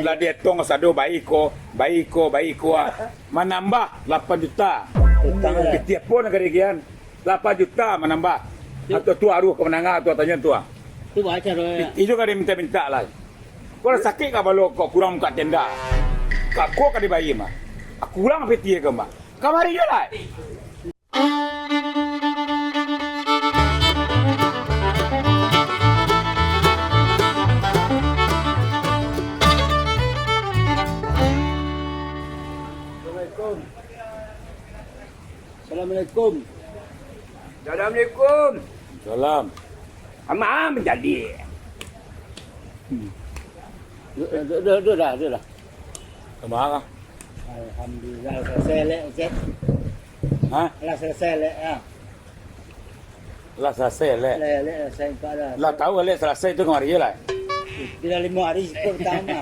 Lah dia tong sado baik ko. Menambah 8 juta. Ketiap pun karigian 8 juta menambah. Atau tu aruh kemenangan tu tanya tu. Tu baca roh. Itu kan dia minta lah. Kau sakit kah kalau kau kurang kat tenda? Kau kan dibayi mah. Aku kurang peti ke mah. Kamari je lah. Assalamualaikum. Assalamualaikum. Salam. Amak menjadi. Dah. Kemana? Alhamdulillah selesai lek, Cik. Ha? Lah selesai lek ah. Lah selesai lek. Lek selesai pak dah. Lah tahu lek selesai tu kamari je lah. Bila 5 hari sekolah pertama.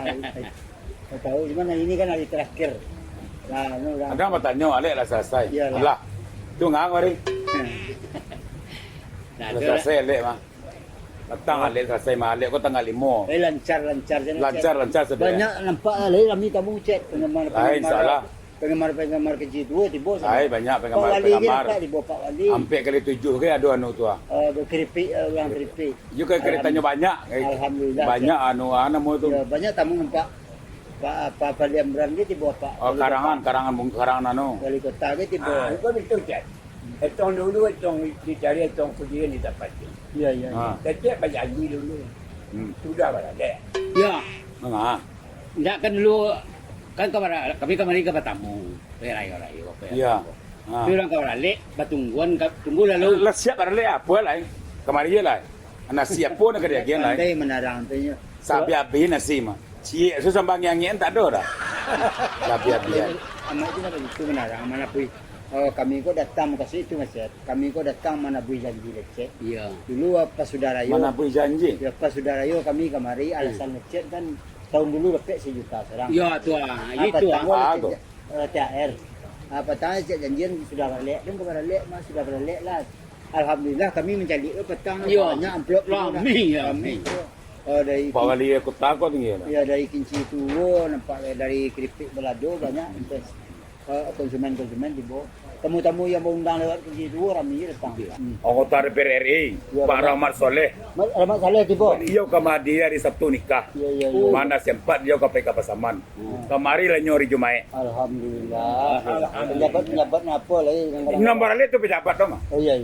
Kau tahu cuma ini kan hari terakhir. Lah, nu dah. Ada apa tanya lek lah selesai. Iyalah. Lah. Tu ngah kamari. Dah Lah ada. selesai lek mah. Datang lek selesai mah lek kau tanggal 5. Lancar je. Lancar sudah. Banyak nampak lah kami tamu cek penggemar salah. Penggemar kecil tu tiba Hai banyak Pak Wali penggemar. kan di bawah Pak Wali. Hampir kali 7 ke ada anu tu ah. Keripik orang keripik. You kan keretanya banyak. Alhamdulillah. Banyak anu nama tu. Ya, banyak tamu nampak Pak Liam Brand di bawah Pak. Oh karangan anu. Wali kota ke di bawah. Kau betul cak. Etong dulu dicari etong kujian didapat. Ya. Ha. Setiap berjanji dulu. Sudah berada. Ya. Ngah. Enggak kan dulu kan kami kemarin ke tamu. Rayo. Ya. Ha. Orang kau balik, batungguan tunggu lalu. Lah siap ada lek apa lah. Kamari je lah. Anak siap pun ke dia lah. Pandai menarang tu nya. Sabi abi nasi mah. Cie susah bang yang tak ada dah. Sabi abi. Amat itu nak itu menarang mana pun. Kami ko datang kasih itu masjid. Kami ko datang mana bui janji lecet. Iya. Dulu pas saudara yo. Mana bui janji? Ya pas saudara yo kami kemari alasan lecet kan tahun dulu dapat 1 juta sekarang. Ya tu itu THR. Apa tahu janjian sudah balik dan balik mas sudah balik lah. Alhamdulillah kami mencari petang banyak amplop Rami. Dari Pak Wali aku takut ni lah. ya dari Kinci Tuwo nampak dari keripik belado banyak konsumen di bawah. Tamu-tamu yang mengundang lewat Kinci Tuwo ramai datang. Anggota DPR RI Pak Rahmat Soleh. Rahmat Saleh tiba. Dia kemari hari Sabtu nikah. Ya. Mana sempat dia ke PK Pasaman. Kemari lah nyori Jumae. Alhamdulillah. Pejabat apa lagi? Nombor lek tu pejabat dong. Oh iya.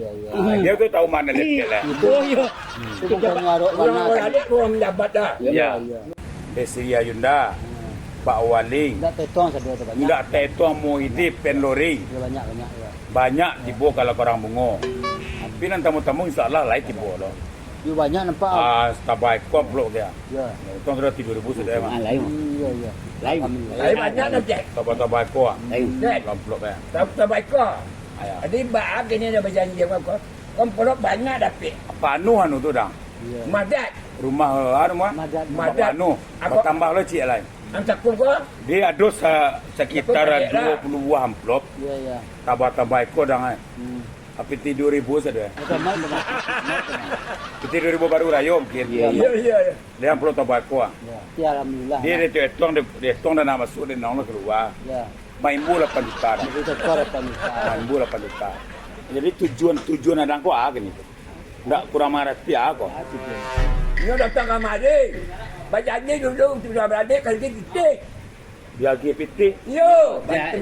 Dia tu tahu mana lek lah. Oh ya. Itu bukan ngarok mana. Orang adik orang menjabat dah. Ya. Desi Ayunda, Pak Wali, Enggak tetong sadua tu banyak. enggak Teto Muhyiddin Penlori. Ya, banyak ya. Banyak tibo kalau orang bungo. Tapi nanti tamu-tamu insya-Allah lain tibo loh. You banyak nampak. Tabai komplok dia. Ya. Itu sudah 3.000 sudah mah. Lain. Iya. Lain. Lain banyak dah cak. Tabai ko ah. Lain. Komplok dia. Tak baik kau. Ayah. Jadi bak ini ada berjanji sama kau. Komplot banyak dapat. Apa anu tu dah? Iya. Madat. Rumah anu mah. Madat. Apa anu? Aku- Tambah lo cik lain. Antakku kau. Dia ada sekitar Aku tak 20 buah amplop. Iya. Tabai ko dah. Tapi 3.000 saja. Benar. Kita 2.000 baru rayo mungkin. Ya. Dia amplop tabai ko. Ya alhamdulillah. Dia tong dan nama masuk dan nama keluar. Ya. Main bola 8 juta. dah. Itu tekor apa ni? Main bola 8 juta. Jadi tujuan ada ko gini. Enggak kurang marah pia ko. Dia datang ke mari. Berjanji dulu sudah berada kali kita. Dia GPT. Yo. Ya.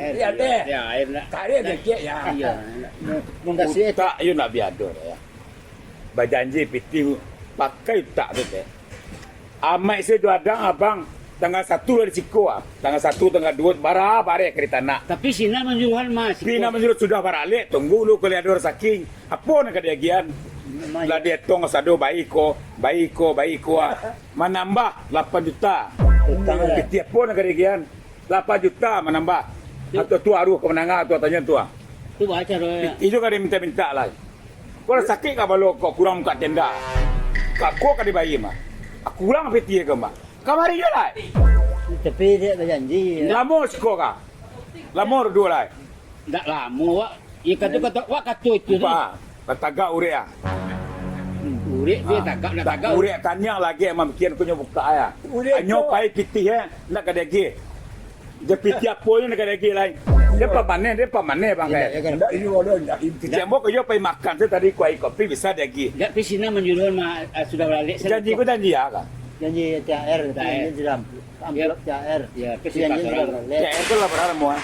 Ya deh. Ya, air nak. Karya kecil ya. Iya. Mengkasih Tak you nak biado ya. Berjanji PT pakai tak tu teh. Amai saya tu ada abang tanggal 1 dari Ciko ah. Tanggal 1 tanggal 2 bara bare kereta nak. Tapi sina menjual mas. Pina menurut sudah baralik tunggu lu kalau ada saking. Apa nak dia gian? Lah dia tong sado baik ko. Menambah 8 juta. Ketiap pun nak dia gian. 8 juta menambah. Atau tu aruh kemenangan tu tanya tu ah. Tu baca roh. Itu kan dia minta lah. Kau sakit kah kalau kau kurang kat tenda? Kau kan dibayi mah. Aku kurang peti ke mah. Kamari je lah. Tapi dia berjanji. Lama siko kah? Lama dua lah. Tak lama wak. Ya kata wak kata itu. Lupa. Kataga urek ah. Urek dia tagak nak Tak tagak. urek tanya lagi emang bikin punya buka ya. Urek Anyo tu. pai pitih nak kada lagi. Dia pitih apa nak kada lagi lain. Dia pamane bang Ya, kai. kan. Tak ini orang tak ini. Dia yo pai makan saya tadi kuai kopi bisa lagi. Dak pisina menjuruhan sudah balik. Janji ku janji ya kan. Janji THR, janji sudah amplop THR. Ya, Janji sudah balik. Ya itu lah berharap semua.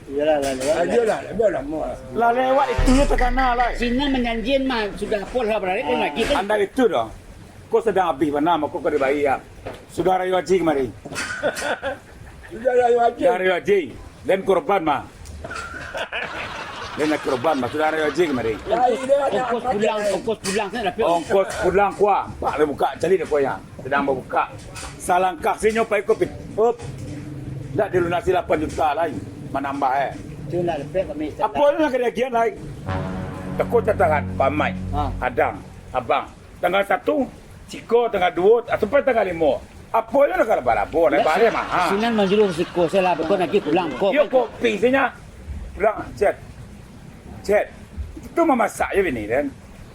Iyalah lah. Aja lah, biarlah semua. Lah lewat itu ya terkena lah. Sina menjanjian mah sudah pol lah balik lagi kan. Anda itu dong. Kau sedang habis mana? Kau kada bayi ya. Saudara yo haji kemari. Sudah lah wajib. Saudara yo haji dan korban mah. Dan korban mah saudara yo haji kemari. Lai dia nak Ongkos pulang saya dapat. Ongkos pulang kuah. Pak le buka cari dia koya. Sedang buka. Salangkah sinyo pai ko pit. Up. Dak dilunasi 8 juta lagi. Menambah Tu nak lepek kami. Apa nak keregian lagi? Takut tatakan pamai. Adang, abang. Tanggal 1, Ciko tanggal 2, atau tanggal 5. Apa yang nak kada barabo, le bare mah. Sinan menjuruh siko saya lah bekon lagi pulang kok. Yo kopi sinya. Pulang cet. Itu memasak je ini kan.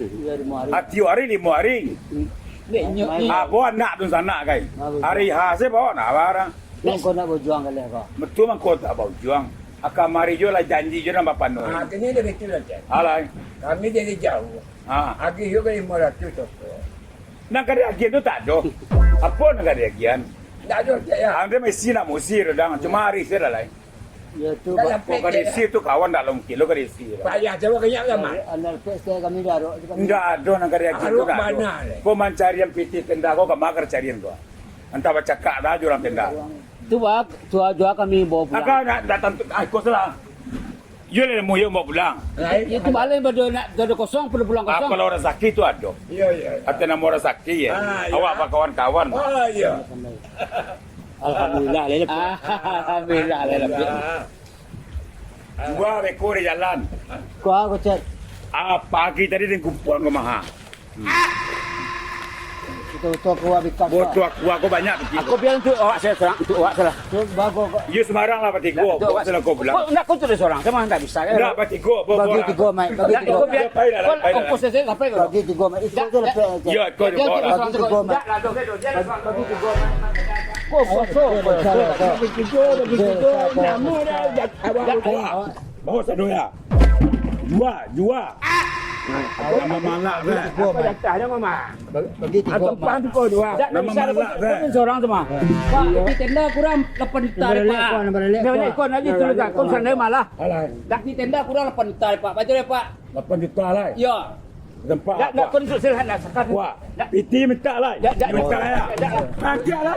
Ya, 5 hari. Atio hari 5 hari. Benyo ni. Abo anak tu sana kai. Hari ha se bawa nak barang. Yang kau nak berjuang kali kau. Betul man kota bau juang. Akan mari jo lah janji jo nak bapak no. ini dia betul aja. Alai. Kami dari jauh. Ha. Agi juga 500 tu. Nak kada agian tu tak do. Apa nak kada agian? Tak ada ya. Anda mesti nak musir dah. Cuma hari saya lah. Ya tu. Dalam Kau kada isi tu kawan dah long kilo kada isi. Payah coba kenyak lama. Anak lepek saya kami dah. Enggak ada nak kada agian tu Aruk dah. mana le? Kau mencari yang piti tenda kau kemakar carian kau. Entah baca kak dah jurang tenda. Tu jua kami bawa pulang. Agak nak datang kau salah. Yo le mu yo mau pulang. Itu balik pada nak ada kosong perlu pulang Apa kosong. kalau orang sakit tu ada. Ya ya. Atau nama orang sakit ya. Ah, ya. Awak apa kawan-kawan. Oh ya. Alhamdulillah lele. Alhamdulillah lebih. Dua ekor di jalan. Kau aku cek. Pagi tadi dengan kumpulan kau maha. Kita tu aku habiskan. Botu aku banyak begitu. Aku bilang tu awak saya serang, tu awak salah. Tu bagus kau. You sembarang lah pati gua. Bawa salah kau bilang. Kau nak kau tu seorang, sama tak bisa kan? Enggak pati gua. Bagi 3 mai. Bagi 3. Kau biar. Kau Kau saya sampai kau. Bagi 3 mai. Itu tu lepek. Ya, kau Dia bawa. seorang tu. Bagi Tak lah, bagi tu gua. Kau Bagi tiga. Nama dah awak. Bawa satu ya. Jua. Nama malak kan. Apa datang dah mama? Bagi 3 Atau mai. pan tu kau dua. Tak Nama bisa malak kan. seorang tu mah. Pak, di tenda kurang 8 juta pak. Balik kau nanti tu dekat kau sana malah. Alah, Dak di tenda kurang 8 juta pak. Betul ya pak? 8 juta lah. Ya. Tempat Dak nak apa? kau untuk silhan nak sekat. Wah, piti minta lah. Tak. Minta ya. Rakyat lah.